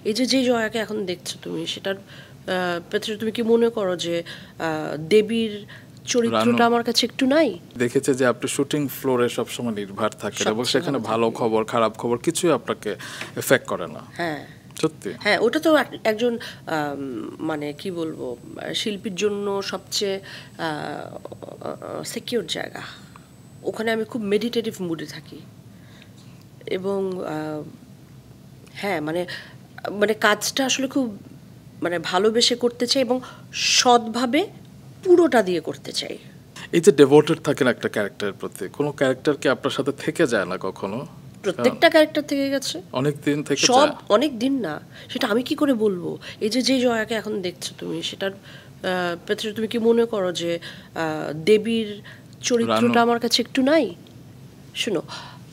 এই যে জয়াকে এখন দেখছো তুমি, সেটার পেছনে তুমি কি মনে করো যে দেবীর চরিত্রটা আমার কাছে একটু নাই? দেখেছে যে আপনি শুটিং ফ্লোরে সবসময় নির্ভর থাকেন এবং সেখানে ভালো খবর খারাপ খবর কিছুই আপনাকে এফেক্ট করে না। হ্যাঁ সত্যি, হ্যাঁ, ওটা তো একজন মানে কি বলবো, শিল্পীর জন্য সবচেয়ে সিকিউর জায়গা। ওখানে আমি খুব মেডিটেটিভ মুডে থাকি এবং হ্যাঁ মানে মানে কাজটা আসলে খুব মানে ভালোবেসে করতে চাই এবং সৎভাবে পুরোটা দিয়ে করতে চাই। এই যে ডেভোটেড থাকেন একটা ক্যারেক্টারের প্রতি, কোনো ক্যারেক্টার কি আপনার সাথে থেকে যায় না কখনো? প্রত্যেকটা ক্যারেক্টার থেকে গেছে, অনেক দিন থেকে সব অনেক দিন না, সেটা আমি কি করে বলবো। এই যে জয়াকে এখন দেখছো তুমি, সেটার পেছনে তুমি কি মনে করো যে দেবীর চরিত্রটা আমার কাছে একটু নাই? শুনো,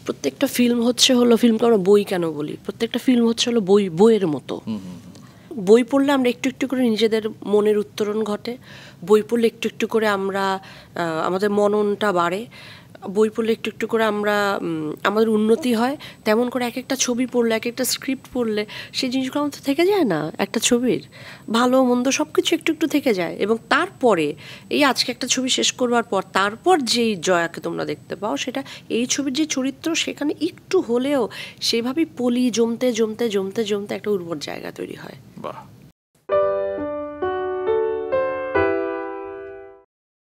প্রত্যেকটা ফিল্ম হলো ফিল্মকে আমরা বই কেন বলি, প্রত্যেকটা ফিল্ম হলো বইয়ের মতো। বই পড়লে আমরা একটু একটু করে নিজেদের মনের উত্তরণ ঘটে, বই পড়লে একটু একটু করে আমরা আমাদের মননটা বাড়ে, বই পড়লে একটু একটু করে আমরা আমাদের উন্নতি হয়। তেমন করে এক একটা ছবি পড়লে, এক একটা স্ক্রিপ্ট পড়লে সেই জিনিসগুলো আমাদের থেকে যায় না? একটা ছবির ভালো মন্দ সব কিছু একটু একটু থেকে যায়। এবং তারপরে এই আজকে একটা ছবি শেষ করবার পর তারপর যেই জয়াকে তোমরা দেখতে পাও, সেটা এই ছবির যে চরিত্র সেখানে একটু হলেও সেভাবেই পলি জমতে জমতে জমতে জমতে একটা উর্বর জায়গা তৈরি হয়। বাহ।